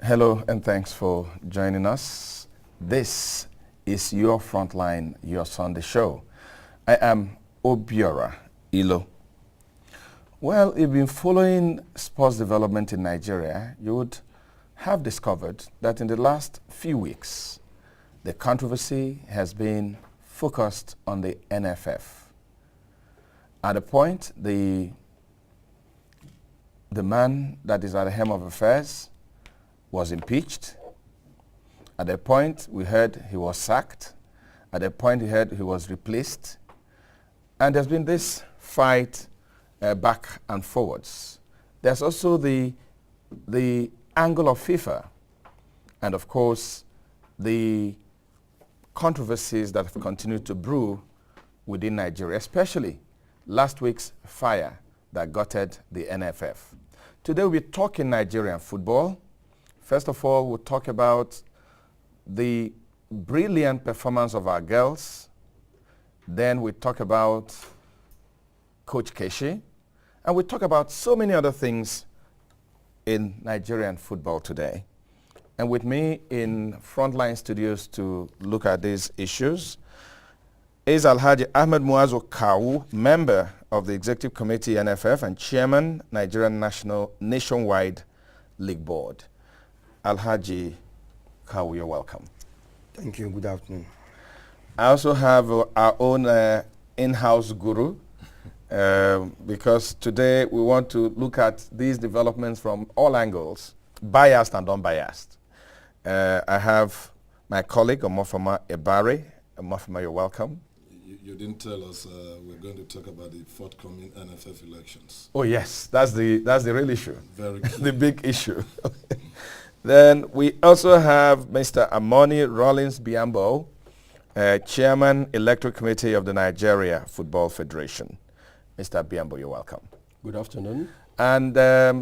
Hello and thanks for joining us. This is your Frontline, your Sunday show. I am Obiora Ilo. Well, if you've been following sports development in Nigeria, you would have discovered that in the last few weeks, the controversy has been focused on the NFF. At a point, the man that is at the helm of affairs was impeached. At a point, we heard he was sacked. At a point, we heard he was replaced. And there's been this fight back and forwards. There's also the angle of FIFA, and of course, the controversies that have continued to brew within Nigeria, especially last week's fire that gutted the NFF. Today, we're talking Nigerian football. First of all, we'll talk about the brilliant performance of our girls. Then we talk about Coach Keshi. And we talk about so many other things in Nigerian football today. And with me in Frontline Studios to look at these issues is Alhaji Ahmed Muazu Kawu, member of the Executive Committee NFF and Chairman, Nigerian Nationwide League Board. Alhaji Kawu, you're welcome. Thank you. Good afternoon. I also have our own in-house guru because today we want to look at these developments from all angles, biased and unbiased. I have my colleague, Omonfoma Ebare. Omonfoma, you're welcome. You didn't tell us we're going to talk about the forthcoming NFF elections. Oh yes, that's the real issue. Very key. The big issue. Then we also have Mr. Amoni, Rollins, Biambo, Chairman, Electoral Committee of the Nigeria Football Federation. Mr. Biambo, you're welcome. Good afternoon. And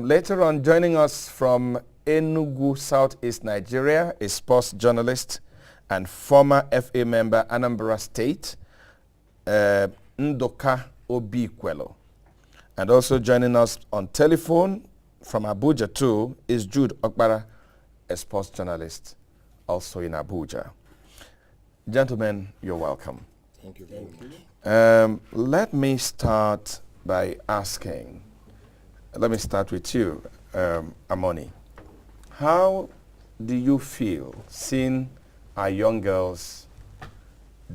later on, joining us from Enugu, Southeast Nigeria, a sports journalist and former FA member, Anambra State, Ndoka Obikwelo. And also joining us on telephone from Abuja too is Jude Okbara, a sports journalist, also in Abuja. Gentlemen, you're welcome. Thank you very much. Let me start by asking, let me start with you, Amoni. How do you feel seeing our young girls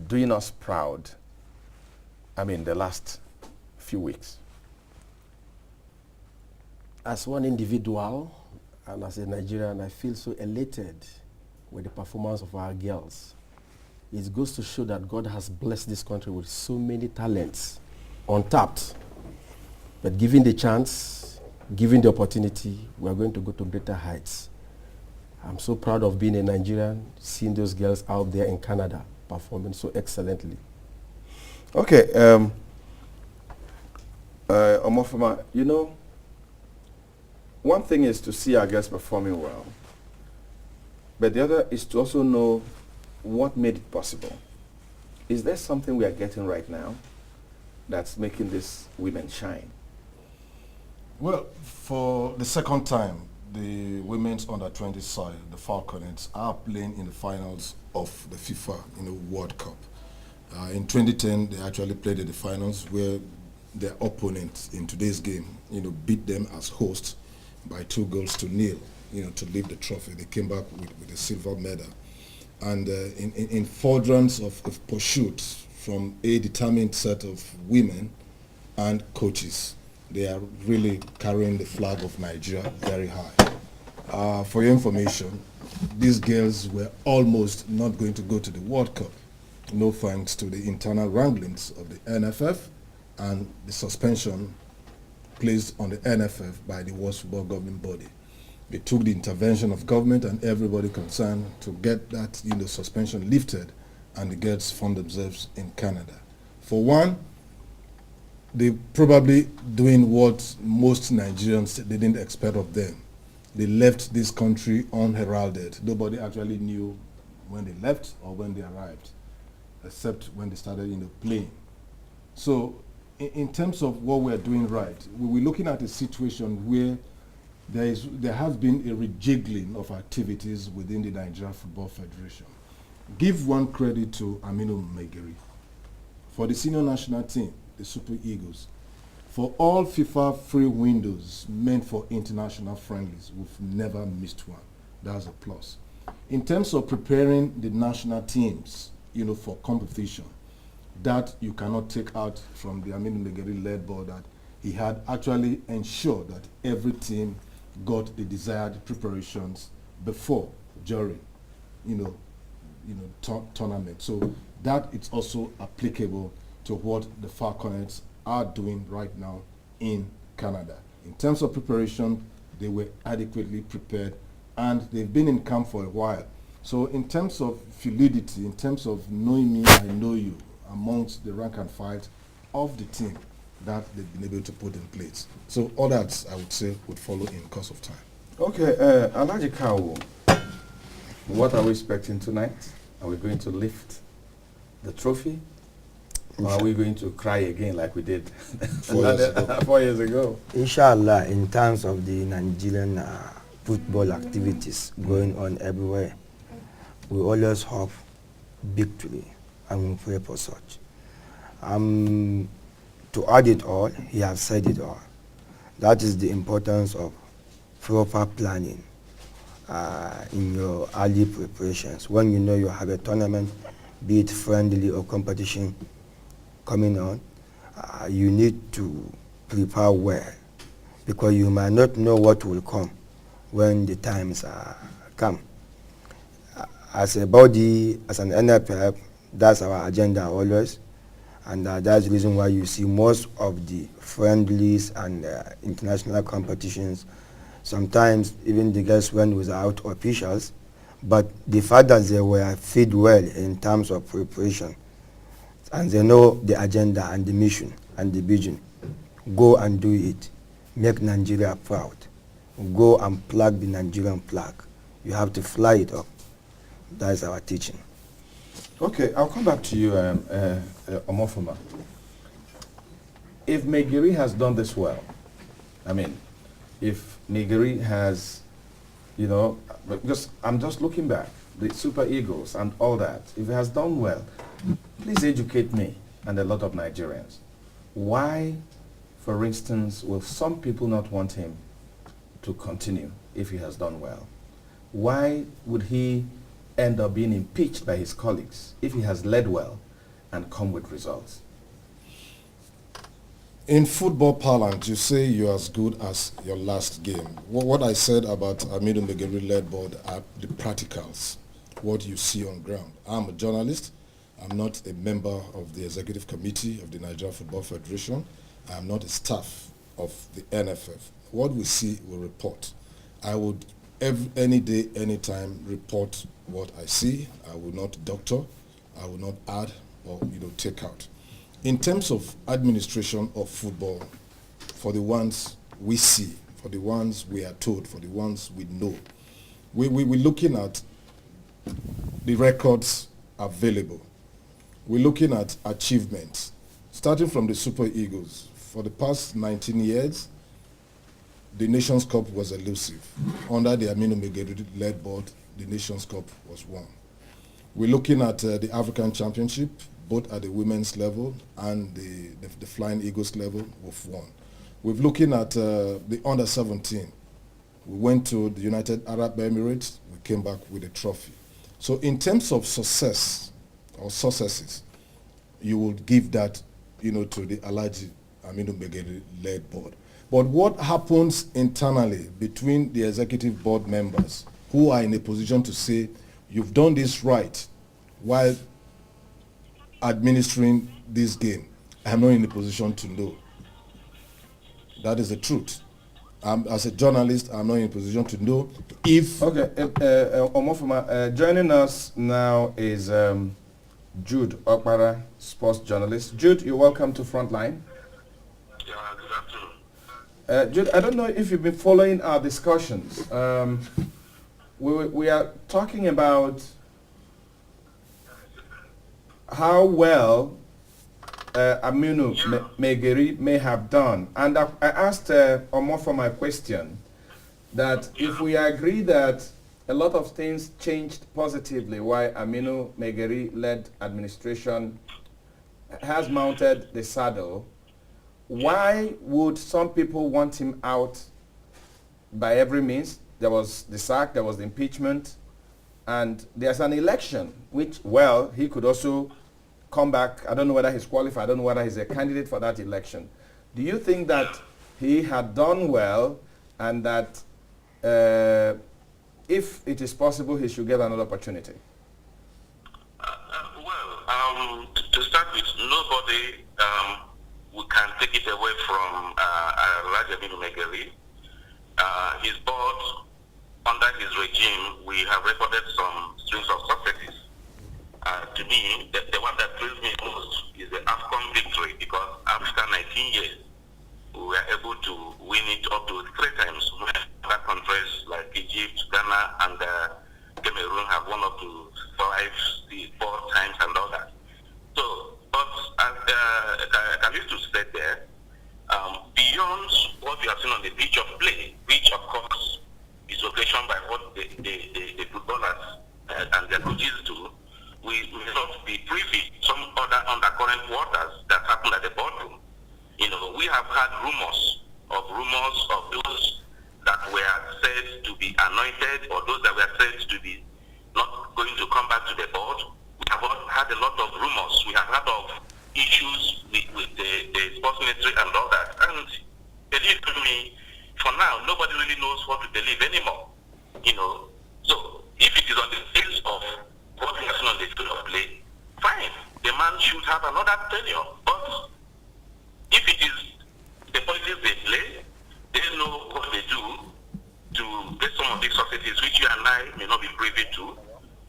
doing us proud, the last few weeks? As one individual and as a Nigerian, I feel so elated with the performance of our girls. It goes to show that God has blessed this country with so many talents, untapped. But given the chance, given the opportunity, we are going to go to greater heights. I'm so proud of being a Nigerian, seeing those girls out there in Canada performing so excellently. Okay, Omonfoma, one thing is to see our girls performing well, but the other is to also know what made it possible. Is there something we are getting right now that's making these women shine? Well, for the second time, the women's under-20 side, the Falcons, are playing in the finals of the FIFA World Cup. In 2010, they actually played in the finals where their opponents in today's game, beat them as hosts by 2-0, to lift the trophy. They came back with a silver medal. And in furtherance of pursuits from a determined set of women and coaches, they are really carrying the flag of Nigeria very high. For your information, these girls were almost not going to go to the World Cup, no thanks to the internal wranglings of the NFF and the suspension placed on the NFF by the World Football Governing Body. They took the intervention of government and everybody concerned to get that suspension lifted, and the girls found themselves in Canada. For one, they probably doing what most Nigerians didn't expect of them. They left this country unheralded. Nobody actually knew when they left or when they arrived, except when they started playing. So in terms of what we're doing right, we're looking at a situation where there has been a rejiggling of activities within the Nigerian Football Federation. Give one credit to Aminu Megeri. For the senior national team, the Super Eagles, for all FIFA free windows meant for international friendlies, we've never missed one. That's a plus. In terms of preparing the national teams, for competition, that you cannot take out from the Aminu Megeri-led board, that he had actually ensured that every team got the desired preparations before, during, tournament. So that is also applicable to what the Falconets are doing right now in Canada. In terms of preparation, they were adequately prepared, and they've been in camp for a while. So in terms of fluidity, in terms of knowing me, I know you, amongst the rank and file of the team, that they've been able to put in place. So all that, I would say, would follow in course of time. Okay, Alhaji Kawu, what are we expecting tonight? Are we going to lift the trophy? Or are we going to cry again like we did 4 years ago? Inshallah, in terms of the Nigerian football activities going on everywhere, we always hope victory and we pray for such. To add it all, he has said it all. That is the importance of proper planning in your early preparations. When you know you have a tournament, be it friendly or competition coming on, you need to prepare well, because you might not know what will come when the times come. As a body, as an NFF, that's our agenda always, and that's the reason why you see most of the friendlies and international competitions. Sometimes even the girls went without officials, but the fact that they were fed well in terms of preparation, and they know the agenda and the mission and the vision, go and do it. Make Nigeria proud. Go and plug the Nigerian flag. You have to fly it up. That is our teaching. Okay, I'll come back to you, Omonfoma. If Megeri has done this well, I mean, if Megeri has, because I'm just looking back, the Super Eagles and all that, if he has done well, please educate me and a lot of Nigerians. Why, for instance, will some people not want him to continue if he has done well? Why would he end up being impeached by his colleagues if he has led well and come with results? In football parlance, you say you're as good as your last game. What I said about Aminu Megeri-led board are the practicals, what you see on ground. I'm a journalist. I'm not a member of the executive committee of the Nigerian Football Federation. I'm not a staff of the NFF. What we see, we report. I would any day, anytime report what I see. I will not doctor. I will not add or take out. In terms of administration of football, for the ones we see, for the ones we are told, for the ones we know, we're looking at the records available. We're looking at achievements, starting from the Super Eagles. For the past 19 years, the Nations Cup was elusive. Under the Aminu Megeri-led board, the Nations Cup was won. We're looking at the African Championship, both at the women's level and the Flying Eagles level, we've won. We're looking at the under-17. We went to the United Arab Emirates, we came back with a trophy. So in terms of success or successes, you would give that to the Alhaji Aminu Megeri-led board. But what happens internally between the executive board members who are in a position to say, you've done this right, while administering this game, I'm not in a position to know. That is the truth. As a journalist, I'm not in a position to know if... Okay, Omonfoma, joining us now is Jude Okpara, sports journalist. Jude, you're welcome to Frontline. Yeah, good afternoon. Jude, I don't know if you've been following our discussions. We are talking about how well Aminu Megeri may have done. And I asked Omonfoma a question. that if we agree that a lot of things changed positively while Aminu Megeri-led administration has mounted the saddle, why would some people want him out by every means? There was the sack, there was the impeachment, and there's an election, which, well, he could also come back. I don't know whether he's qualified. I don't know whether he's a candidate for that election. Do you think that he had done well and that if it is possible, he should get another opportunity? To start with, nobody we can take it away from Alhaji Megeri. His board, under his regime, we have recorded some strings of successes. To me, the one that thrills me most is the AFCON victory, because after 19 years, we were able to win it up to 3 times. Other countries like Egypt, Ghana, and Cameroon have won up to 4 times and all that. So, but as Kalistu said there, beyond what we have seen on the pitch of play, which of course is occasioned by what the footballers and their coaches do, we may not be privy to some other undercurrent waters that happen at the boardroom. You know, we have had rumors of those that were said to be anointed, or those that were said to be not going to come back to the board. We have had a lot of rumors. We have had of issues with the sports ministry and all that. And believe me, for now, nobody really knows what to believe anymore. You know, so if it is on the basis of what we have seen on the field of play, fine. The man should have another tenure. But if it is the politics they play, they know what they do to get some of these successes, which you and I may not be privy to.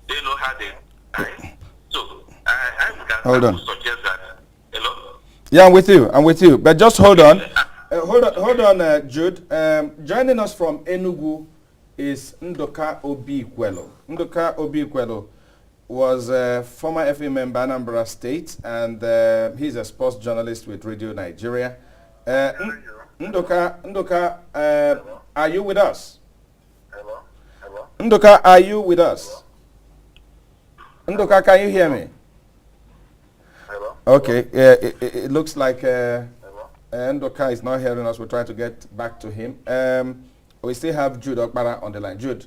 They know how they die. So I would suggest that. Hello? Yeah, I'm with you. But just hold on. Hold on, Jude. Joining us from Enugu is Ndoka Obi-Kwelo. Ndoka Obi-Kwelo was a former FA member, Anambra State, and he's a sports journalist with Radio Nigeria. Ndoka, are you with us? Hello? Ndoka, are you with us? Ndoka, can you hear me? Hello? Okay, it looks like Ndoka is not hearing us. We'll try to get back to him. We still have Jude Okpara on the line. Jude,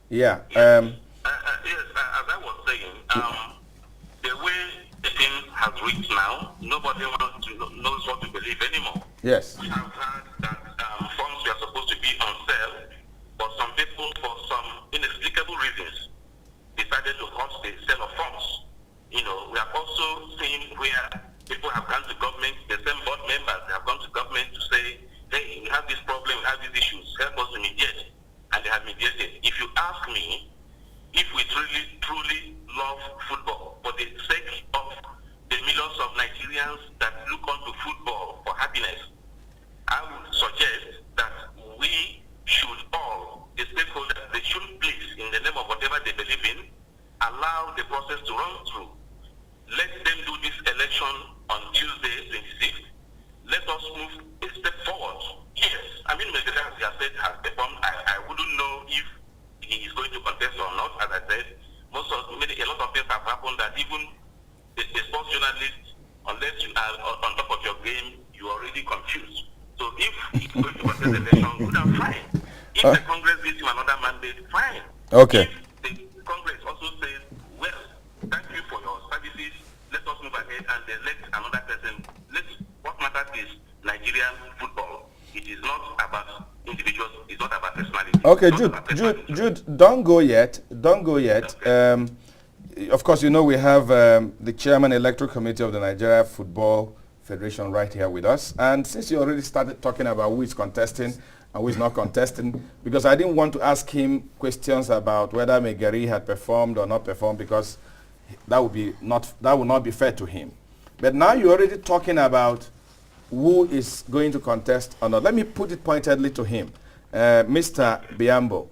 yeah. Yes, as I was saying, the way the thing has reached now, nobody knows what to believe anymore. Yes. We have heard that funds were supposed to be on sale, but some people, for some inexplicable reasons, decided to halt the sale of funds. You know, we have also seen where people have gone to government, the same board members have gone to government to say, hey, we have this problem, we have these issues, help us to mediate. And they have mediated. If you ask me, if we truly love football for the sake of the millions of Nigerians that look onto football for happiness, I would suggest that we should all, the stakeholders, they should please, in the name of whatever they believe in, allow the process to run through. Let them do this election on Tuesday, 26th. Let us move a step forward. Yes, I mean, Megeri, as you have said, has performed. I wouldn't know if he is going to contest or not. As I said, a lot of things have happened that even the sports journalist, unless you are on top of your game, you are already confused. So if he's going to contest the election, good and fine. If the Congress gives him another mandate, fine. Okay. If the Congress also says, well, thank you for your services, let us move ahead and then let another person, what matters is Nigerian football. It is not about individuals, it's not about personality. Okay, Jude, don't go yet. Okay. Of course, you know we have the chairman electoral committee of the Nigeria Football Federation right here with us. And since you already started talking about who is contesting and who is not contesting, because I didn't want to ask him questions about whether Megeri had performed or not performed, because that would not be fair to him. But now you're already talking about who is going to contest or not. Let me put it pointedly to him. Mr. Biambo,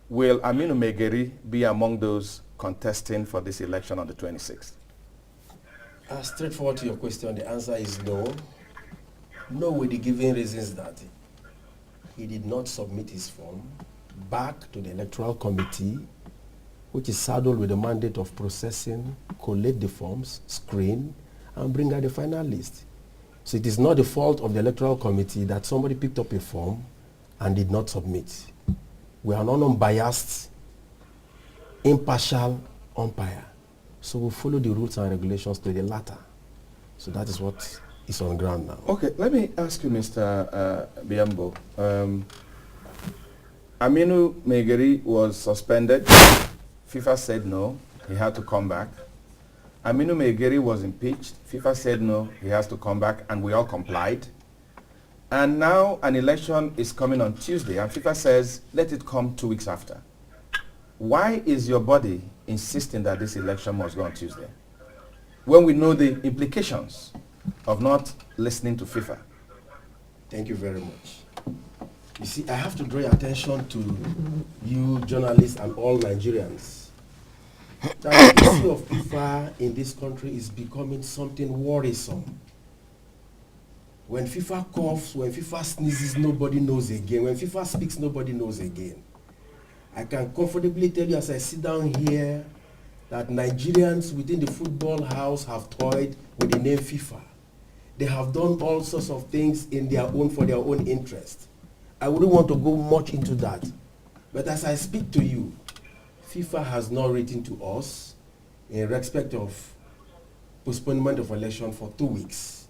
will Aminu Megeri be among those contesting for this election on the 26th? Straightforward to your question, the answer is no. No, with the given reasons that he did not submit his form, back to the Electoral Committee, which is saddled with the mandate of processing, collate the forms, screen, and bring out the final list. So it is not the fault of the Electoral Committee that somebody picked up a form and did not submit. We are not unbiased, impartial umpire. So we follow the rules and regulations to the latter. So that is what is on ground now. Okay, let me ask you, Mr. Biambo. Aminu Megeri was suspended. FIFA said no, he had to come back. Aminu Megeri was impeached. FIFA said no, he has to come back, and we all complied. And now an election is coming on Tuesday, and FIFA says, let it come 2 weeks after. Why is your body insisting that this election must go on Tuesday, when we know the implications of not listening to FIFA? Thank you very much. You see, I have to draw your attention to you journalists and all Nigerians that the issue of FIFA in this country is becoming something worrisome. When FIFA coughs, when FIFA sneezes, nobody knows again. When FIFA speaks, nobody knows again. I can comfortably tell you as I sit down here that Nigerians within the football house have toyed with the name FIFA. They have done all sorts of things for their own interest. I wouldn't want to go much into that. But as I speak to you, FIFA has not written to us in respect of postponement of election for 2 weeks.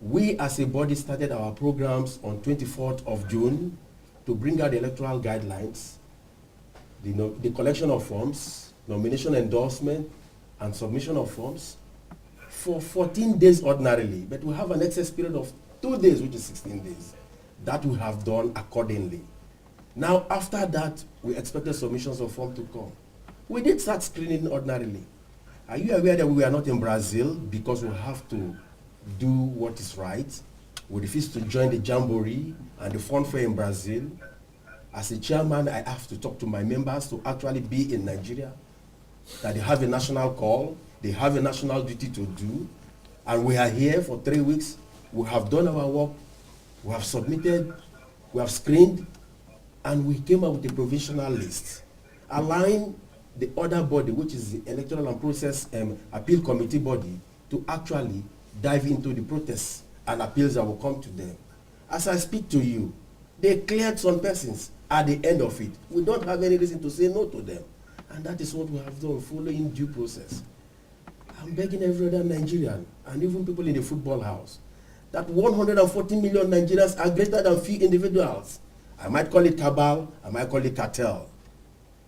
We as a body started our programs on 24th of June to bring out the electoral guidelines, the collection of forms, nomination endorsement, and submission of forms for 14 days ordinarily. But we have an excess period of 2 days, which is 16 days. That we have done accordingly. Now, after that, we expected submissions of form to come. We did start screening ordinarily. Are you aware that we are not in Brazil because we have to do what is right? We refused to join the Jamboree and the fun fair in Brazil. As a chairman, I have to talk to my members to actually be in Nigeria, that they have a national call, they have a national duty to do, and we are here for 3 weeks. We have done our work, we have submitted, we have screened, and we came up with a provisional list, allowing the other body, which is the Electoral and Process Appeal Committee body, to actually dive into the protests and appeals that will come to them. As I speak to you, they cleared some persons at the end of it. We don't have any reason to say no to them. And that is what we have done, following due process. I'm begging every other Nigerian, and even people in the football house, that 140 million Nigerians are greater than few individuals. I might call it cabal, I might call it cartel.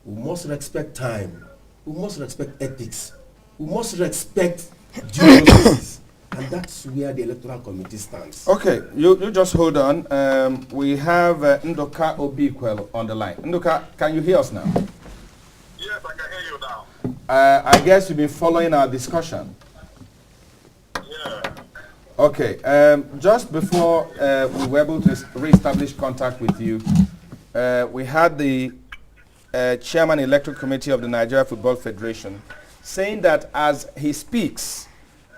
We must respect time. We must respect ethics. We must respect due process. And that's where the Electoral Committee stands. Okay, you just hold on. We have Ndoka Obikwel on the line. Ndoka, can you hear us now? Yes, I can hear you now. I guess you've been following our discussion. Yeah. Okay, just before we were able to re-establish contact with you, we had the Chairman Electoral Committee of the Nigeria Football Federation saying that as he speaks,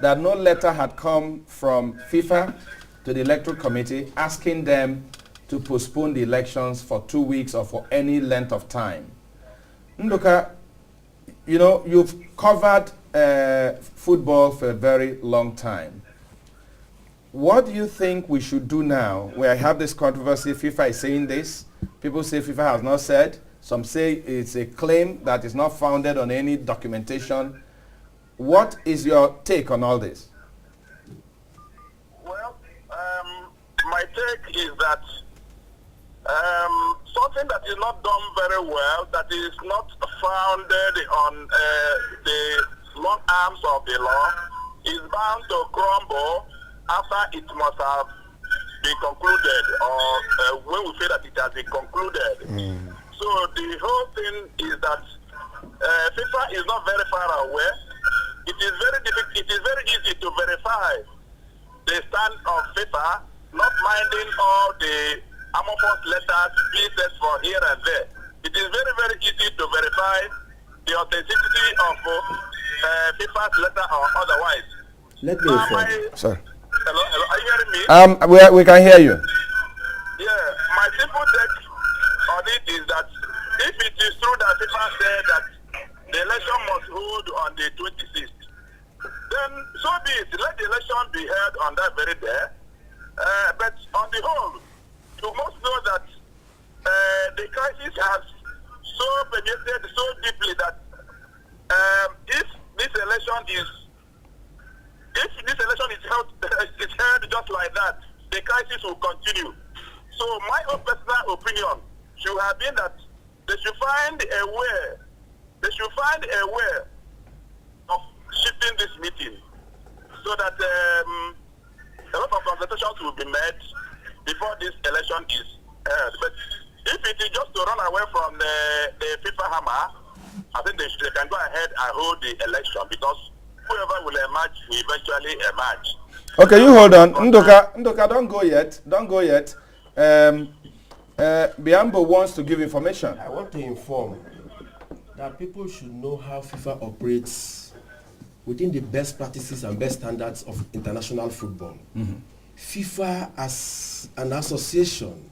that no letter had come from FIFA to the Electoral Committee asking them to postpone the elections for 2 weeks or for any length of time. Ndoka, you know, you've covered football for a very long time. What do you think we should do now where I have this controversy? FIFA is saying this. People say FIFA has not said. Some say it's a claim that is not founded on any documentation. What is your take on all this? Well, my take is that something that is not done very well, that is not founded on the long arms of the law, is bound to crumble after it must have been concluded, or when we feel that it has been concluded. So the whole thing is that FIFA is not very far away. It is very difficult. It is very easy to verify the stand of FIFA, not minding all the amorphous letters, pieces for here and there. It is very, very easy to verify the authenticity of FIFA's letter or otherwise. Let me inform. Sir. Hello, are you hearing me? We can hear you. Yeah, my simple take on it is that that the election must hold on the 26th, then so be it. Let the election be held on that very day. But on the whole, you must know that the crisis has so penetrated so deeply that if this election is held, it's held just like that, the crisis will continue. So my own personal opinion should have been that they should find a way of shifting this meeting so that a lot of consultations will be made before this election is held. But if it is just to run away from the FIFA hammer, I think they can go ahead and hold the election, because whoever will emerge will eventually emerge. Okay, you hold on. Ndoka, don't go yet. Don't go yet. Biambo wants to give information. I want to inform that people should know how FIFA operates within the best practices and best standards of international football. FIFA as an association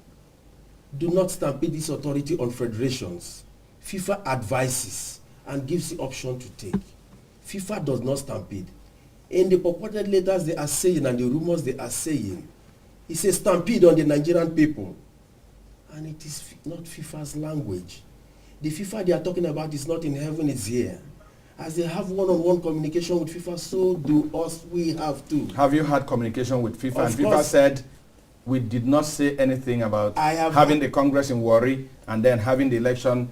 do not stampede this authority on federations. FIFA advises and gives the option to take. FIFA does not stampede. In the purported letters they are saying and the rumors they are saying, it's a stampede on the Nigerian people. And it is not FIFA's language. The FIFA they are talking about is not in heaven, it's here. As they have one-on-one communication with FIFA, so do us, we have to. Have you had communication with FIFA? Of And FIFA course. said, we did not say anything about having the Congress in Warri and then having the election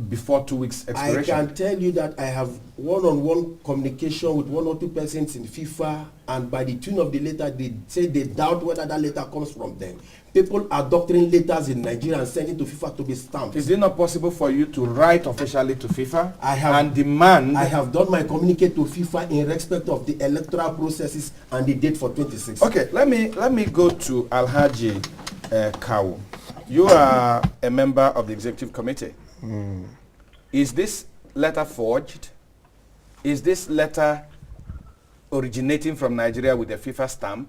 before 2 weeks expiration. I can tell you that I have one-on-one communication with 1 or 2 persons in FIFA, and by the tune of the letter, they say they doubt whether that letter comes from them. People are doctoring letters in Nigeria and sending to FIFA to be stamped. Is it not possible for you to write officially to FIFA I have, and demand? I have done my communique to FIFA in respect of the electoral processes and the date for 26. Okay, let me go to Alhaji Kawu. You are a member of the executive committee. Is this letter forged? Is this letter originating from Nigeria with a FIFA stamp?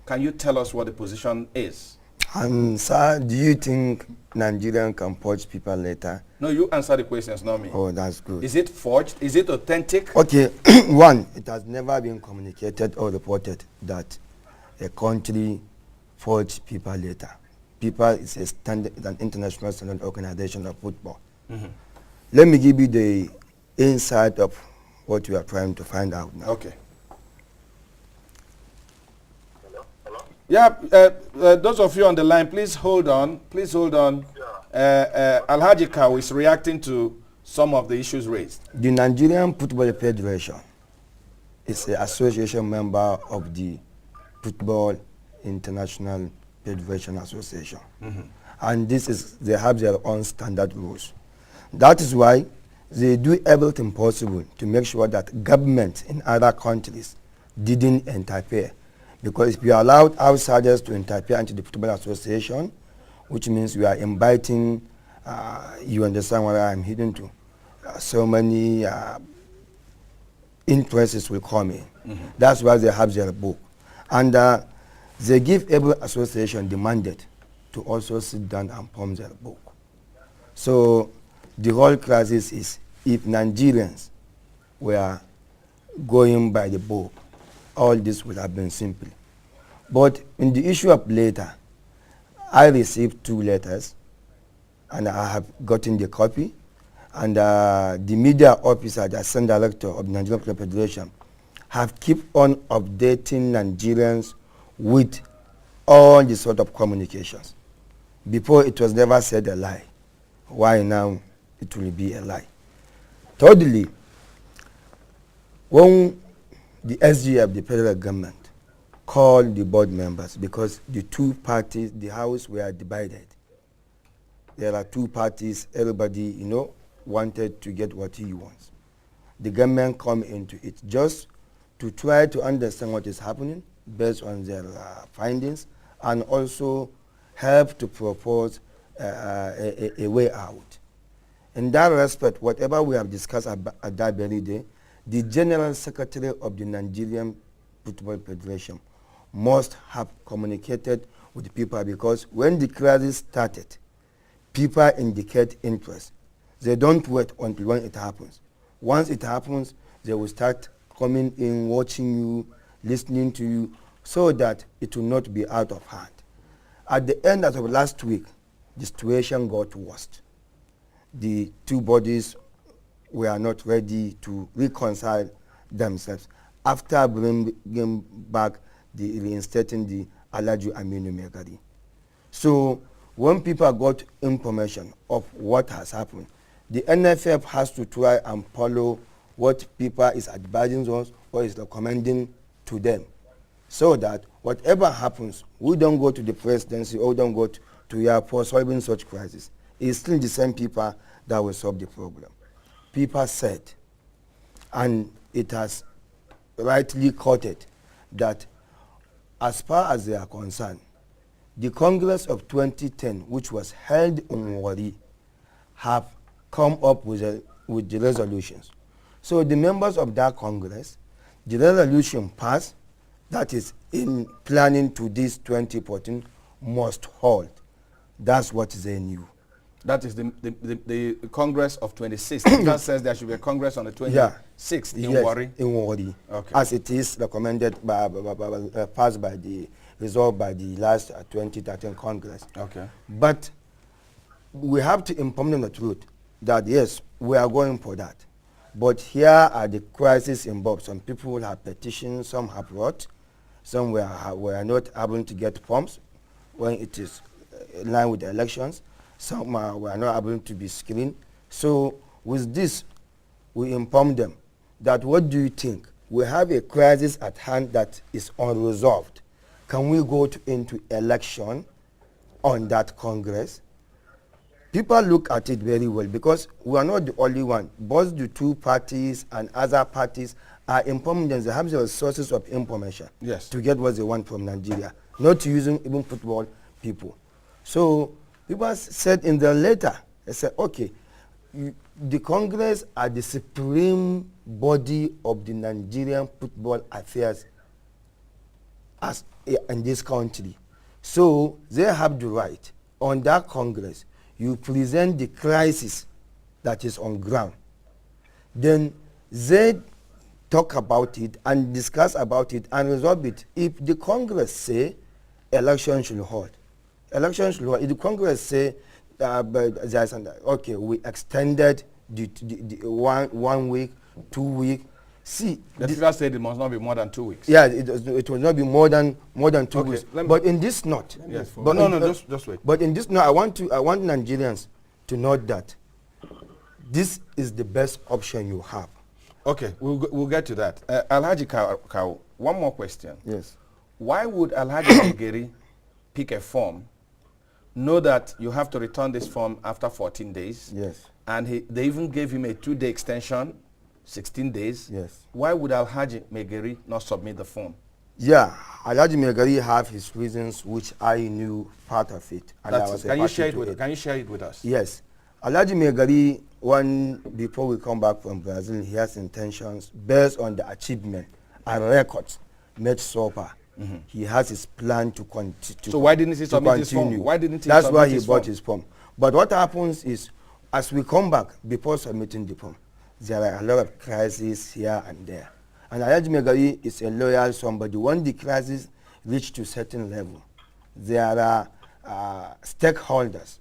Can you tell us what the position is? Sir, do you think Nigerian can forge people later? No, you answer the questions, not me. Oh, that's good. Is it forged? Is it authentic? Okay, one, it has never been communicated or reported that a country forged people later. FIFA is an international standard organization of football. Let me give you the insight of what we are trying to find out now. Okay. Yeah, those of you on the line, please hold on. Please hold on. Alhaji Kawu is reacting to some of the issues raised. The Nigerian Football Federation is an association member of the Football International Federation Association. And they have their own standard rules. That is why they do everything possible to make sure that government in other countries didn't interfere. Because if we allowed outsiders to interfere into the Football Association, which means we are inviting, you understand what I'm heading to, so many interests will come in. That's why they have their book. And they give every association the mandate to also sit down and form their book. So the whole crisis is, if Nigerians were going by the book, all this would have been simple. But in the issue of later, I received 2 letters, and I have gotten the copy, and the media officer, the assistant director of the Nigerian Football Federation, have kept on updating Nigerians with all the sort of communications. Before, it was never said a lie. Why now it will be a lie? Thirdly, when the SGF, the federal government, called the board members, because the 2 parties, the house were divided. There are 2 parties, everybody, wanted to get what he wants. The government come into it just to try to understand what is happening based on their findings, and also help to propose a way out. In that respect, whatever we have discussed at that very day, the General Secretary of the Nigerian Football Federation must have communicated with the people, because when the crisis started, people indicate interest. They don't wait until when it happens. Once it happens, they will start coming in, watching you, listening to you, so that it will not be out of hand. At the end of last week, the situation got worse. The two bodies were not ready to reconcile themselves after bringing back reinstating the Alhaji Aminu Megari. So when people got information of what has happened, the NFF has to try and follow what people is advising us or is recommending to them, so that whatever happens, we don't go to the presidency or don't go to here for solving such crisis. It's still the same people that will solve the problem. People said, and it has rightly quoted, that as far as they are concerned, the Congress of 2010, which was held in Wari, have come up with the resolutions. So the members of that Congress, the resolution passed, that is in planning to this 2014, must hold. That's what they knew. That is the Congress of 26th. That says there should be a Congress on the 26th in Wari. In Wari. Okay. As it is recommended passed by resolved by the last 2013 Congress. Okay. But we have to inform them the truth that yes, we are going for that. But here are the crises involved. Some people have petitions, some have wrote, some were not able to get forms when it is in line with the elections. Some were not able to be screened. So with this, we inform them that what do you think? We have a crisis at hand that is unresolved. Can we go into election on that Congress? People look at it very well because we are not the only one. Both the two parties and other parties are informing them. They have their sources of information to get what they want from Nigeria, not using even football people. So people said in their letter, they said, okay, the Congress are the supreme body of the Nigerian football affairs in this country. So they have the right on that Congress. You present the crisis that is on ground. Then they talk about it and discuss about it and resolve it. If the Congress say election should hold, election should hold. If the Congress say okay, we extended the 1 week, 2 week. See, the FIFA said it must not be more than 2 weeks. Yeah, it will not be more than 2 weeks. But in this note, just wait. But in this note, I want Nigerians to note that this is the best option you have. Okay, we'll get to that. Alhaji Kawu, one more question. Yes. Why would Alhaji Megari pick a form, know that you have to return this form after 14 days? Yes. And they even gave him a 2-day extension, 16 days. Yes. Why would Alhaji Megari not submit the form? Yeah, Alhaji Megari have his reasons, which I knew part of it. And Can you share it with us? Yes. Alhaji Megari, before we come back from Brazil, he has intentions based on the achievement and records made so far. He has his plan to continue. So why didn't he submit his form? Why didn't he That's submit why he his bought form? his form. But what happens is, as we come back, before submitting the form, there are a lot of crises here and there. And Alhaji Megari is a loyal somebody. When the crisis reach to a certain level, there are stakeholders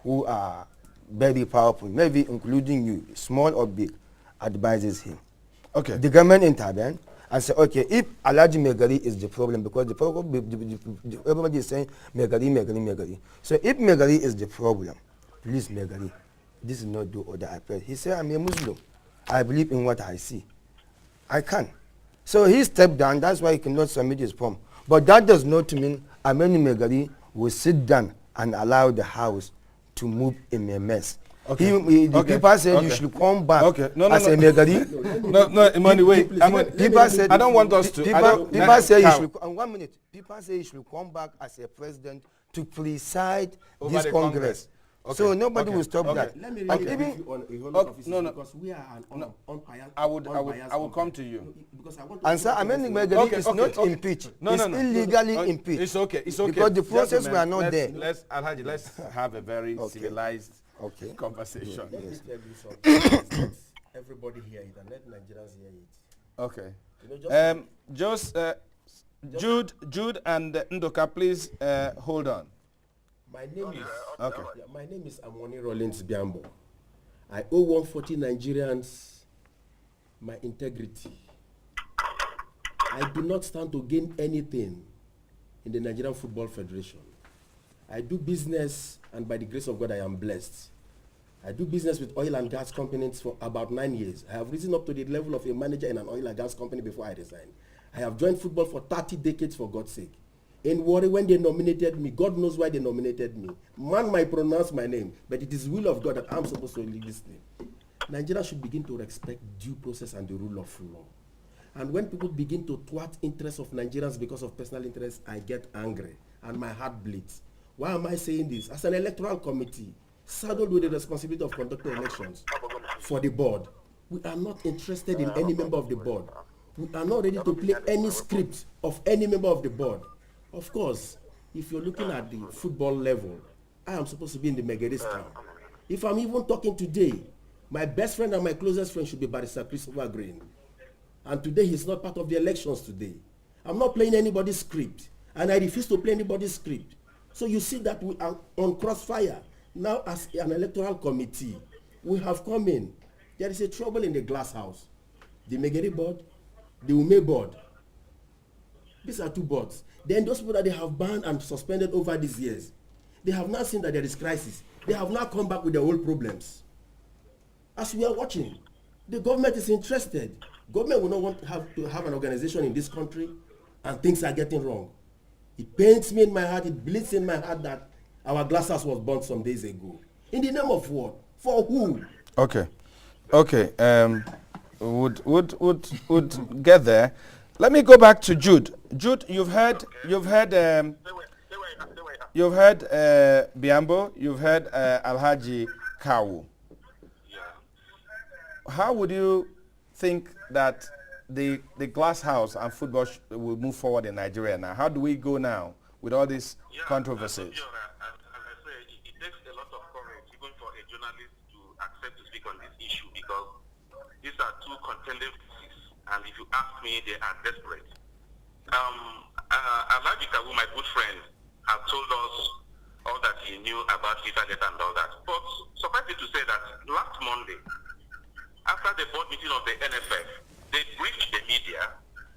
who are very powerful, maybe including you, small or big, advises him. Okay. The government intervene and say, okay, if Alhaji Megari is the problem, because the problem, everybody is saying Megari. So if Megari is the problem, please Megari, this is not do other affairs. He said, I'm a Muslim. I believe in what I see. I can. So he stepped down. That's why he cannot submit his form. But that does not mean Amoni Megari will sit down and allow the house to move in a mess. Okay. The people said you should come back as a Megari. No, Amoni, wait. People said I don't want us to. People say you should. 1 minute. People say you should come back as a president to preside over this Congress. Okay. So nobody will stop that. Let me review on a whole lot of issues because we are an unbiased. I will come to you. Because I want to. And sir, Amoni Megari is not impeached. It's illegally impeached. It's okay. Because the process were not there. Let's have a very civilized Okay. conversation. Let me tell you something. Let everybody hear it and let Nigerians hear it. Okay. You know, Jude and Ndoka, please hold on. my name is Okay. my name is Amoni Rollins Biambo. I owe 140 Nigerians my integrity. I do not stand to gain anything in the Nigerian Football Federation. I do business, and by the grace of God, I am blessed. I do business with oil and gas companies for about 9 years. I have risen up to the level of a manager in an oil and gas company before I resigned. I have joined football for 30 decades, for God's sake. In Warri, when they nominated me, God knows why they nominated me. Man might pronounce my name, but it is the will of God that I'm supposed to lead this name. Nigeria should begin to respect due process and the rule of law. And when people begin to thwart interests of Nigerians because of personal interests, I get angry and my heart bleeds. Why am I saying this? As an electoral committee, saddled with the responsibility of conducting elections for the board, we are not interested in any member of the board. We are not ready to play any script of any member of the board. Of course, if you're looking at the football level, I am supposed to be in the Megaris camp. If I'm even talking today, my best friend and my closest friend should be Barrister Christopher Green. And today he's not part of the elections today. I'm not playing anybody's script, and I refuse to play anybody's script. So you see that we are on crossfire. Now as an electoral committee, we have come in. There is a trouble in the glass house. The Megeri board, the Ume board. These are two boards. Then those people that they have banned and suspended over these years, they have now seen that there is crisis. They have now come back with their old problems. As we are watching, the government is interested. Government will not want to have an organization in this country and things are getting wrong. It pains me in my heart, it bleeds in my heart that our glass house was burnt some days ago. In the name of what? For who? Okay. Okay. Would get there. Let me go back to Jude. Jude, you've heard Biambo, you've heard Alhaji Kawu. How would you think that the glass house and football will move forward in Nigeria now? How do we go now with all these controversies? As I say, it takes a lot of courage even for a journalist to accept to speak on this issue because these are two contending forces, and if you ask me, they are desperate. Alhaji Kawu, my good friend, has told us all that he knew about FIFA data and all that. But suffice it to say that last Monday, after the board meeting of the NFF, they briefed the media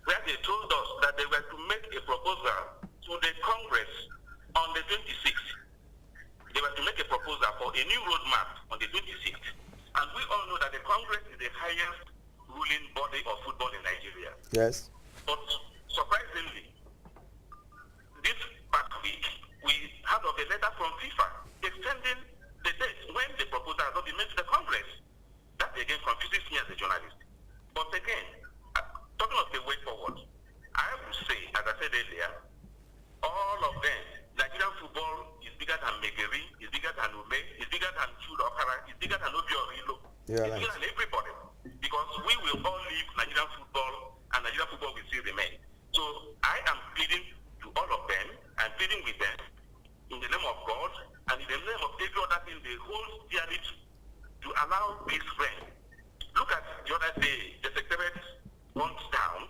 where they told us that they were to make a proposal to the Congress on the 26th. They were to make a proposal for a new roadmap on the 26th. And we all know that the Congress is the highest ruling body of football in Nigeria. Yes. But surprisingly, this past week, we had of a letter from FIFA extending the date when the proposal has not been made to the Congress. That again confuses me as a journalist. But again, talking of the way forward, I would say, as I said earlier, all of them, Nigerian football is bigger than Megeri, is bigger than Ume, is bigger than Chud Okara, is bigger than Obi Orilo, Yeah, it's bigger than everybody. Because we will all leave Nigerian football and Nigerian football will still remain. So I am pleading to all of them and pleading with them in the name of God and in the name of every other thing they hold dearly to allow this friend. Look at the other day, the secretariat burnt down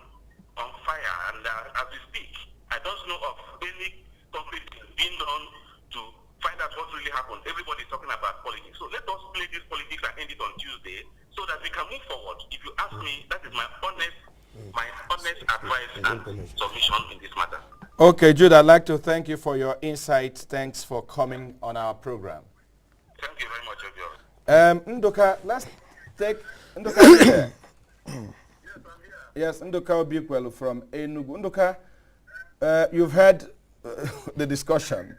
on fire, and as we speak, I don't know of any concrete being done to find out what really happened. Everybody's talking about politics. So let us play this politics and end it on Tuesday so that we can move forward. If you ask me, that is my honest advice and submission in this matter. Okay, Jude, I'd like to thank you for your insights. Thanks for coming on our program. Thank you very much, Obiora. Ndoka, let's take Ndoka. Yes, I'm here. Yes, Ndoka Obikwelu from Enugu. Ndoka, you've heard the discussion.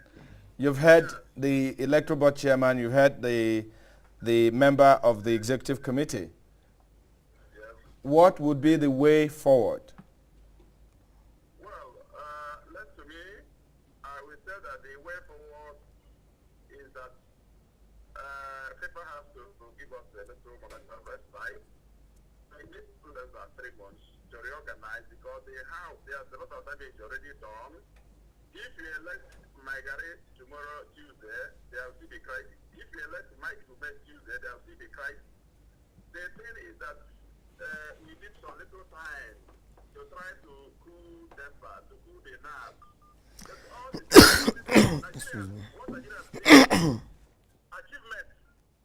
You've heard the electoral board chairman. You've heard the member of the executive committee. Yes. What would be the way forward? Well, left to me, I will say that the way forward is that people have to give us the electoral monitoring website. It needs less than 3 months to reorganize because there's a lot of damage already done. If you elect Nigerian tomorrow, Tuesday, there will still be crisis. If you elect Mike to make Tuesday, there will still be crisis. The thing is that we need some little time to try to cool temper, to cool the nerves. That's all the what Nigeria achievement.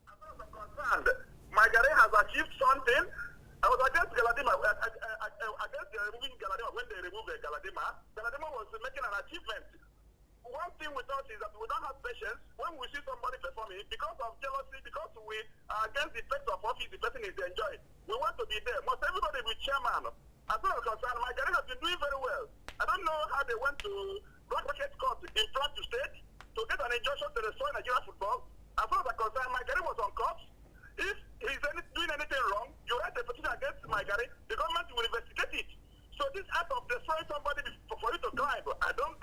As far as I'm concerned, Nigerian has achieved something. I was against Galadima, against removing Galadima when they removed Galadima. Galadima was making an achievement. One thing with us is that we don't have patience when we see somebody performing because of jealousy, because we are against the effects of office the person is enjoying. We want to be there. Must everybody be chairman? As far as I'm concerned, Nigerian has been doing very well. I don't know how they went to Rocket Court in Plateau State to get an injunction to destroy Nigerian football. As far as I'm concerned, Nigerian was on court. If he's doing anything wrong, you write a petition against Nigerian, the government will investigate it. So this act of destroying somebody for you to climb, I don't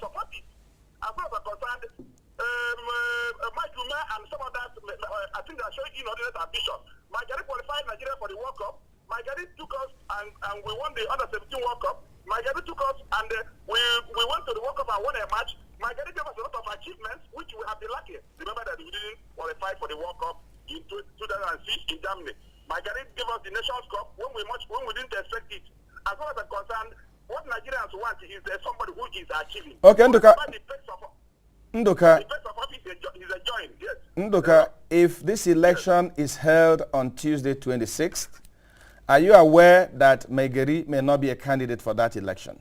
support it. As far as I'm concerned, Mike Lume and some others, I think they are showing inordinate ambition. Nigerian qualified Nigeria for the World Cup. Nigerian took us and we won the Under-17 World Cup. Nigerian took us and we went to the World Cup and won a match. Nigerian gave us a lot of achievements which we have been lacking. Remember that we didn't qualify for the World Cup in 2006 in Germany. Nigerian gave us the Nations Cup when we didn't expect it. As far as I'm concerned, what Nigerians want is somebody who is achieving. Okay, Nduka. Nduka. The best of office is enjoying, yes. Nduka, if this election is held on Tuesday 26th, are you aware that Megeri may not be a candidate for that election?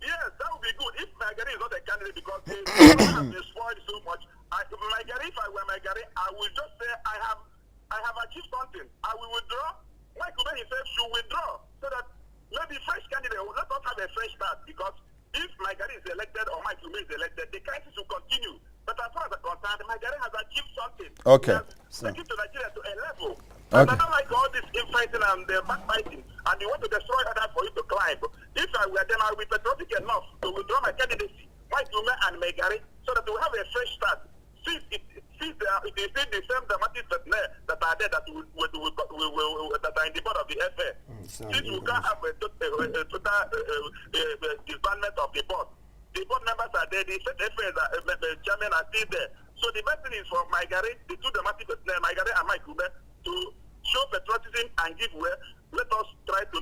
Yes, that would be good. If Megeri is not a candidate because they have been spoiled so much. Megeri, if I were Megeri, I would just say I have achieved something. I will withdraw. Mike Ube himself should withdraw so that maybe French candidate, let us have a fresh start because if Megeri is elected or Mike Ube is elected, the crisis will continue. But as far as I'm concerned, Megeri has achieved something. Okay. Taking to Nigeria to a level. Okay. I don't like all this infighting and backbiting, and you want to destroy others for you to climb. If I were, then I will be patriotic enough to withdraw my candidacy, Mike Lume and Megeri, so that we have a fresh start. Since it is the same dramatic that are there that that are in the board of the FA. Since we can't have a total disbandment of the board. The board members are there, the FA chairman are still there. So the best thing is for Megeri, the two dramatic Megeri and Mike Lume, to show patriotism and give way. Let us try to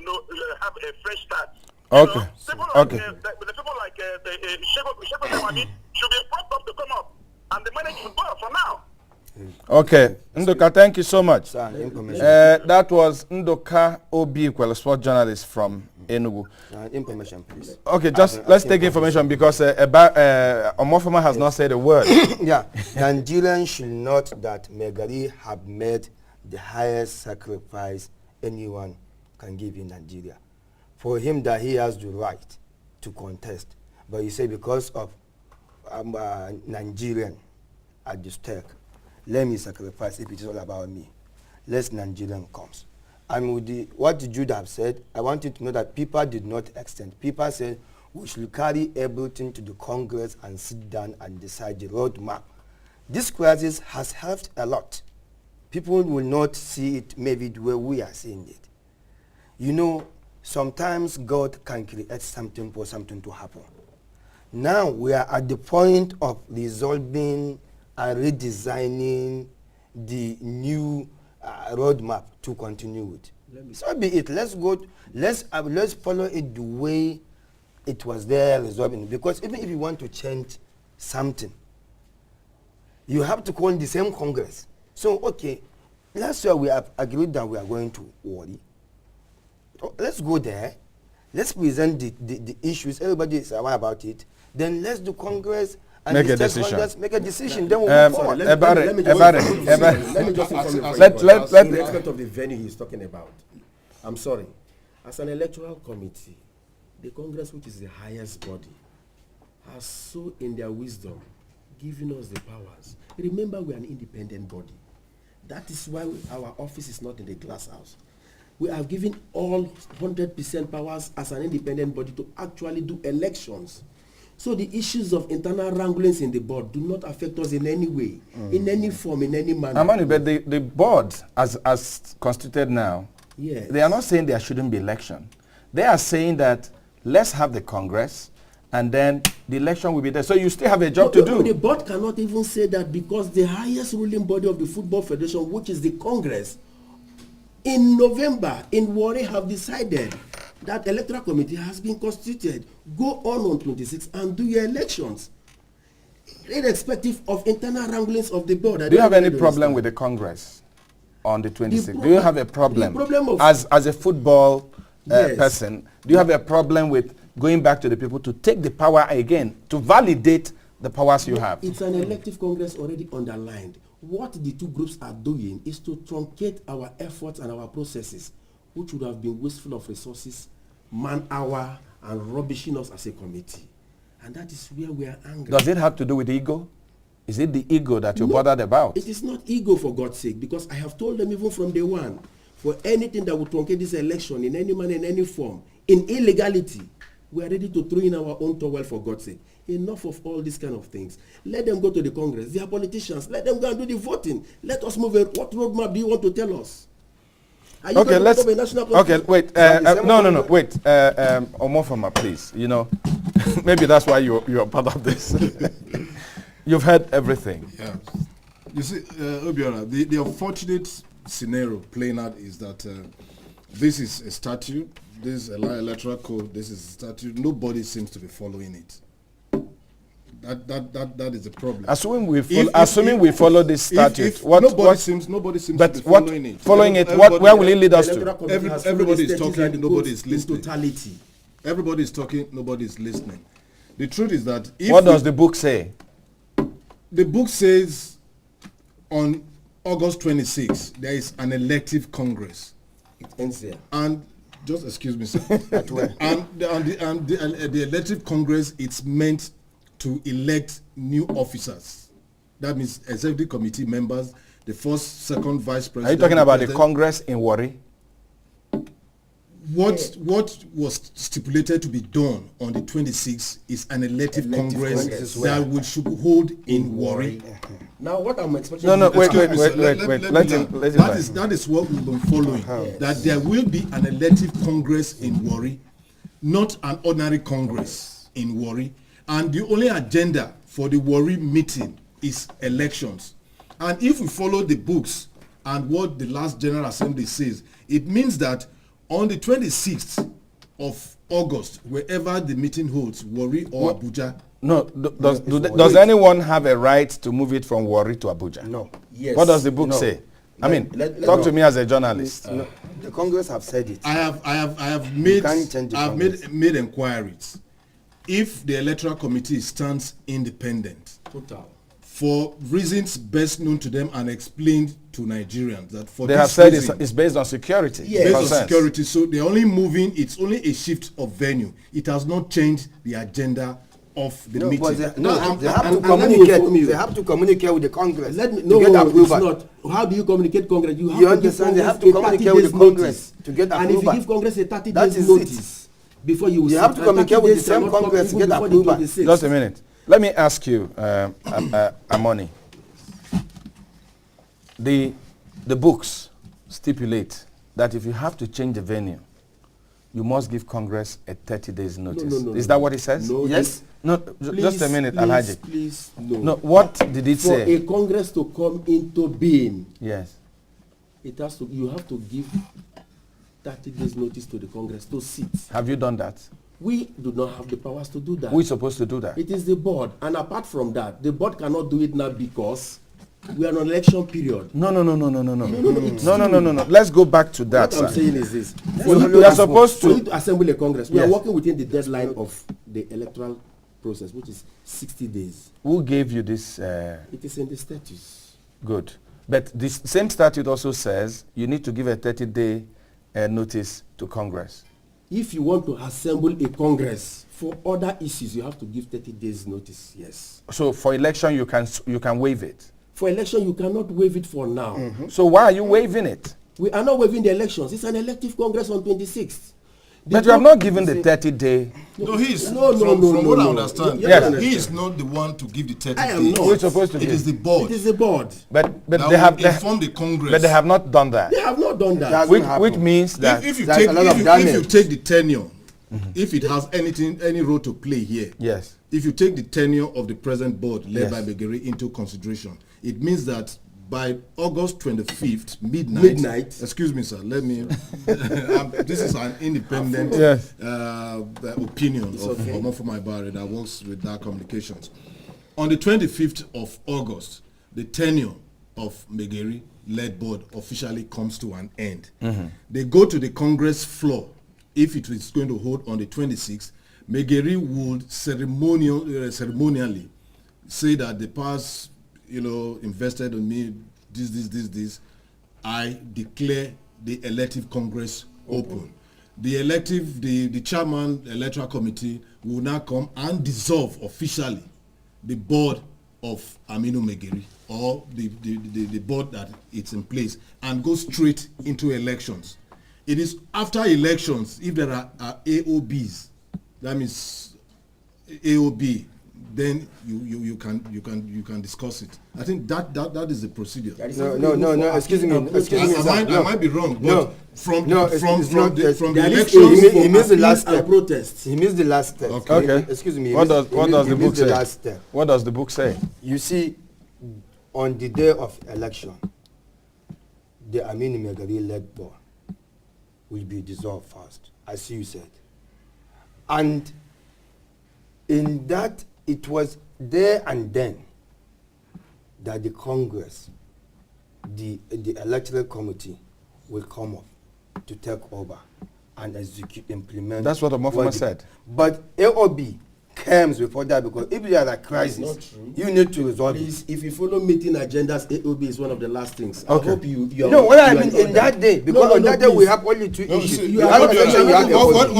have a fresh start. Okay. The people like Sheko Dewani should be propped up to come up. And the management for now. Okay, Nduka, thank you so much. Information. That was Nduka Obi, sport journalist from Enugu. Information, please. Okay, just let's take information because Omonfoma has not said a word. Yeah, Nigerians should note that Megari have made the highest sacrifice anyone can give in Nigeria. For him, that he has the right to contest, but you say because of Nigerian at the stake, let me sacrifice if it is all about me. Let Nigerian comes. And with what Jude have said, I want you to know that people did not extend. People said we should carry everything to the Congress and sit down and decide the roadmap. This crisis has helped a lot. People will not see it maybe the way we are seeing it. You know, sometimes God can create something for something to happen. Now we are at the point of resolving and redesigning the new roadmap to continue with. So be it. Let's go. Let's follow it the way it was there resolving. Because even if you want to change something, you have to call the same Congress. So okay, last year we have agreed that we are going to worry. Let's go there. Let's present the issues. Everybody is aware about it. Then let's do Congress and make a decision. Congress make a decision. Then we'll move forward. Let me just inform you the aspect of the venue he's talking about. I'm sorry. As an electoral committee, the Congress, which is the highest body, has so in their wisdom given us the powers. Remember, we are an independent body. That is why our office is not in the glass house. We have given all 100% powers as an independent body to actually do elections. So the issues of internal wranglings in the board do not affect us in any way, in any form, in any manner. Amoni, but the board, as constituted now, yes, they are not saying there shouldn't be election. They are saying that let's have the Congress and then the election will be there. So you still have a job to do. The board cannot even say that, because the highest ruling body of the Football Federation, which is the Congress, in November in Warri have decided that electoral committee has been constituted. Go on 26 and do your elections, irrespective of internal wranglings of the board. Do you have any problem with the Congress on the 26th? Do you have a problem, as a football person? Do you have a problem with going back to the people to take the power again, to validate the powers you have? It's an elective Congress already underlined. What the two groups are doing is to truncate our efforts and our processes, which would have been wasteful of resources, man-hour, and rubbishing us as a committee. And that is where we are angry. Does it have to do with ego? Is it the ego that you're bothered about? It is not ego, for God's sake, because I have told them even from day one, for anything that would truncate this election in any manner, in any form, in illegality, we are ready to throw in our own towel, for God's sake. Enough of all these kind of things. Let them go to the Congress. They are politicians. Let them go and do the voting. Let us move. What roadmap do you want to tell us? Okay, let's. Okay, wait. No. Wait. Omonfoma, please. You know, maybe that's why you're part of this. You've heard everything. Yeah. You see, Obiora, the unfortunate scenario playing out is that this is a statute. This is electoral code. This is a statute. Nobody seems to be following it. That is the problem. Assuming we follow this statute, nobody seems to be following it. Following it, where will it lead us to? Everybody is talking, nobody is listening. Totality. Everybody is talking, nobody is listening. The truth is that what does the book say? The book says on August 26 there is an elective Congress. It ends there. And just excuse me, sir. and the elective Congress, it's meant to elect new officers. That means executive committee members, the first, second vice president. Are you talking about the Congress in Warri? What was stipulated to be done on the 26th is an elective Congress that we should hold in Warri. Now what I'm expecting... Wait. That is what we've been following. That there will be an elective Congress in Warri, not an ordinary Congress in Warri. And the only agenda for the Warri meeting is elections. And if we follow the books and what the last General Assembly says, it means that on the 26th of August, wherever the meeting holds, Warri or Abuja. No, does anyone have a right to move it from Warri to Abuja? No. Yes. What does the book say? I mean, talk to me as a journalist. The Congress have said it. I have made inquiries. If the electoral committee stands independent, for reasons best known to them and explained to Nigerians, that for they have said it's based on security. Yes. Based on security, so they're only moving. It's only a shift of venue. It has not changed the agenda of the meeting. They have to communicate with the Congress. To get approval. How do you communicate Congress? You understand? They have to communicate with the Congress to get approval. And if you give Congress a 30 days notice, before you have to communicate with the same Congress to get approval. Just a minute. Let me ask you, Amoni. The books stipulate that if you have to change the venue, you must give Congress a 30 days notice. Is that what it says? No, yes? No, just a minute, Alhaji. Please, no. What did it say? For a Congress to come into being, yes, you have to give 30 days notice to the Congress to sit. Have you done that? We do not have the powers to do that. Who is supposed to do that? It is the board. And apart from that, the board cannot do it now because we are on election period. No. Let's go back to that. What I'm saying is this. We are supposed to assemble a Congress. We are working within the deadline of the electoral process, which is 60 days. Who gave you this? It is in the statutes. Good. But this same statute also says you need to give a 30-day notice to Congress. If you want to assemble a Congress for other issues, you have to give 30 days notice. Yes. So for election, you can waive it. For election, you cannot waive it for now. So why are you waiving it? We are not waiving the elections. It's an elective Congress on 26th. But you have not given the 30-day. No, he is. From what I understand, he is not the one to give the 30 days. I am not. Who is supposed to give? It is the board. It is the board. But they have informed the Congress. But they have not done that. They have not done that. Which means that if you take the tenure if it has any role to play here, Yes. if you take the tenure of the present board led Yes. by Megari into consideration, it means that by August 25th, midnight. Excuse me, sir. Let me. This is an independent Yes. Opinion of Omonfoma Ebare that works with that communications. On the 25th of August, the tenure of Megari-led board officially comes to an end. They go to the Congress floor. If it is going to hold on the 26th, Megari would ceremonially say that the past, invested on me this. I declare the elective Congress open. The chairman electoral committee will now come and dissolve officially the board of Aminu Megari, or the board that it's in place, and go straight into elections. It is after elections, if there are AOBs, that means AOB, then you can discuss it. I think that is the procedure. No. Excuse me. I might be wrong, but from the elections, he missed the last step. Protest. He missed the last step. Okay. Excuse me. What does the book say? Last step. What does the book say? You see, on the day of election, the Aminu Megari-led board will be dissolved first, as you said. And in that, it was there and then that the Congress, the electoral committee will come up to take over and implement. That's what Omonfoma said. But AOB comes before that, because if there are crises, you need to resolve it. If you follow meeting agendas, AOB is one of the last things. Okay. I hope you No, what I mean in that day, because on that day we have only two issues. What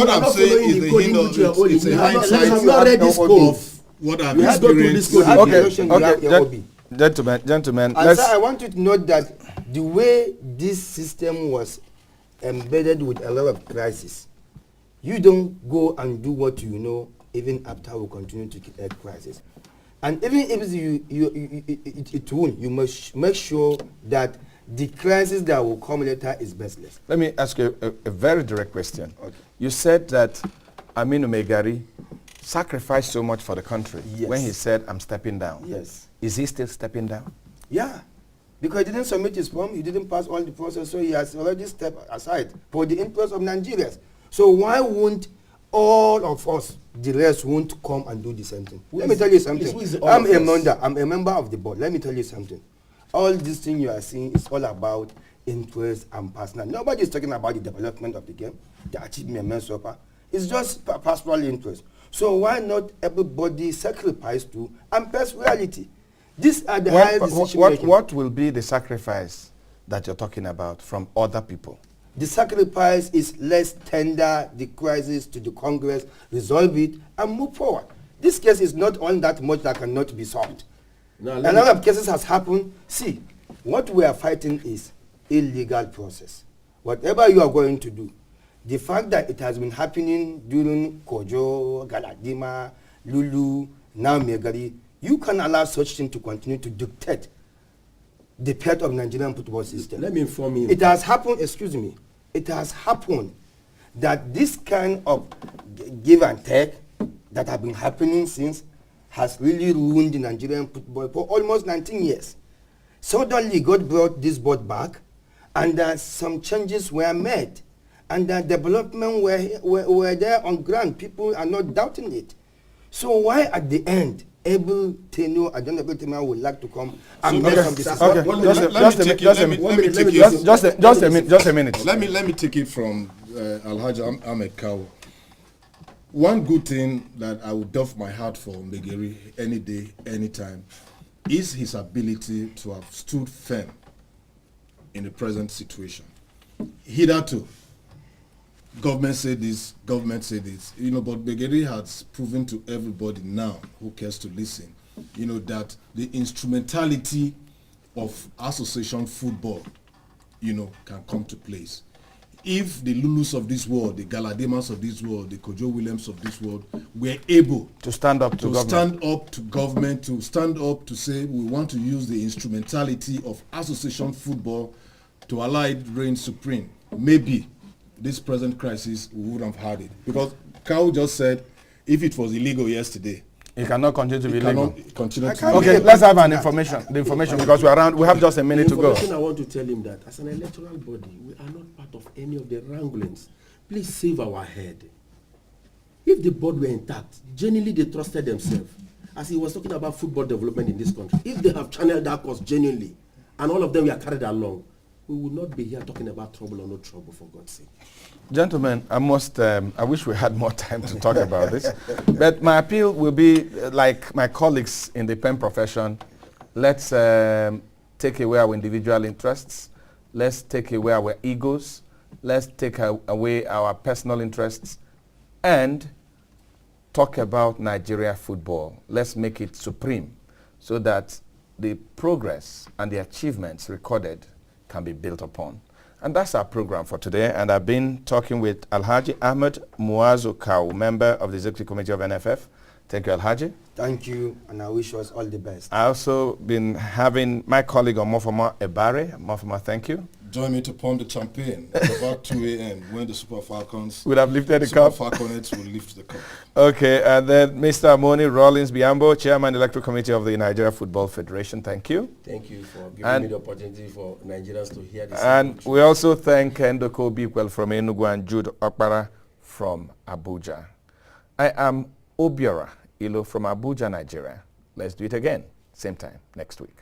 I'm saying is it's a hindsight have not read this code. of what I've experienced. Gentlemen, And sir, I want you to note that the way this system was embedded with a lot of crisis, you don't go and do what you know even after we continue to create crisis. And even if it won't, you must make sure that the crisis that will come later is baseless. let me ask you a very direct question. Okay. You said that Aminu Megari sacrificed so much for the country when he said, I'm stepping down. Yes. Is he still stepping down? Yeah. Because he didn't submit his form, he didn't pass all the process, so he has already stepped aside for the interest of Nigerians. So why won't all of us, the rest, won't come and do the same thing? Let me tell you something. I'm a member of the board. Let me tell you something. All this thing you are seeing is all about interest and personal. Nobody is talking about the development of the game, the achievement so far. It's just personal interest. So why not everybody sacrifice to and face reality? These are the highest decision-making. What will be the sacrifice that you're talking about from other people? The sacrifice is let's tender the crisis to the Congress, resolve it, and move forward. This case is not all that much that cannot be solved. A lot of cases has happened. See, what we are fighting is illegal process. Whatever you are going to do, the fact that it has been happening during Kojo, Galadima, Lulu, now Megari, you can allow such thing to continue to dictate the path of Nigerian football system. Let me inform you. It has happened, excuse me, it has happened that this kind of give and take that have been happening since has really ruined the Nigerian football for almost 19 years. Suddenly, God brought this board back, and some changes were made, and the development were there on ground. People are not doubting it. So why at the end, able tenure, I don't know able tenure would like to come and make some decisions? Just a minute. Let me take it from Alhaji Ahmed Kawu. One good thing that I would doff my heart for Megari any day, anytime, is his ability to have stood firm in the present situation. Hitherto, government said this, government said this, but Megari has proven to everybody now who cares to listen, that the instrumentality of association football, can come to place. If the Lulus of this world, the Galadimas of this world, the Kojo Williams of this world were able to stand up to government, to stand up to say we want to use the instrumentality of association football to allow it reign supreme, maybe this present crisis we would have had it. Because Kawu just said, if it was illegal yesterday, It cannot continue to be it legal. cannot continue I to can't be Okay, legal. let's have the information because we are around. We have just a minute The to go. information I want to tell him that as an electoral body, we are not part of any of the wranglings. Please save our head. If the board were intact, genuinely they trusted themselves. As he was talking about football development in this country, if they have channeled that course genuinely, and all of them were carried along, we would not be here talking about trouble or no trouble, for God's sake. Gentlemen, I wish we had more time to talk about this. But my appeal will be, like my colleagues in the pen profession, let's take away our individual interests. Let's take away our egos. Let's take away our personal interests and talk about Nigeria football. Let's make it supreme so that the progress and the achievements recorded can be built upon. And that's our program for today. And I've been talking with Alhaji Ahmed Muazu Kawu, member of the Executive Committee of NFF. Thank you, Alhaji. Thank you, and I wish us all the best. I also been having my colleague Omonfoma Ebare. Omonfoma, thank you. Join me to pump the champagne at about 2 a.m. when the Super Falcons Would have lifted the Super cup. Falconets will lift the cup. Okay, and then Mr. Amoni, Rollins, Biambo, Chairman, Electoral Committee of the Nigeria Football Federation. Thank you. Thank you for giving me the opportunity for Nigerians to hear this. And we also thank Ndoko Bikwel from Enugu and Jude Okpara from Abuja. I am Obiora Ilo from Abuja, Nigeria. Let's do it again, same time next week.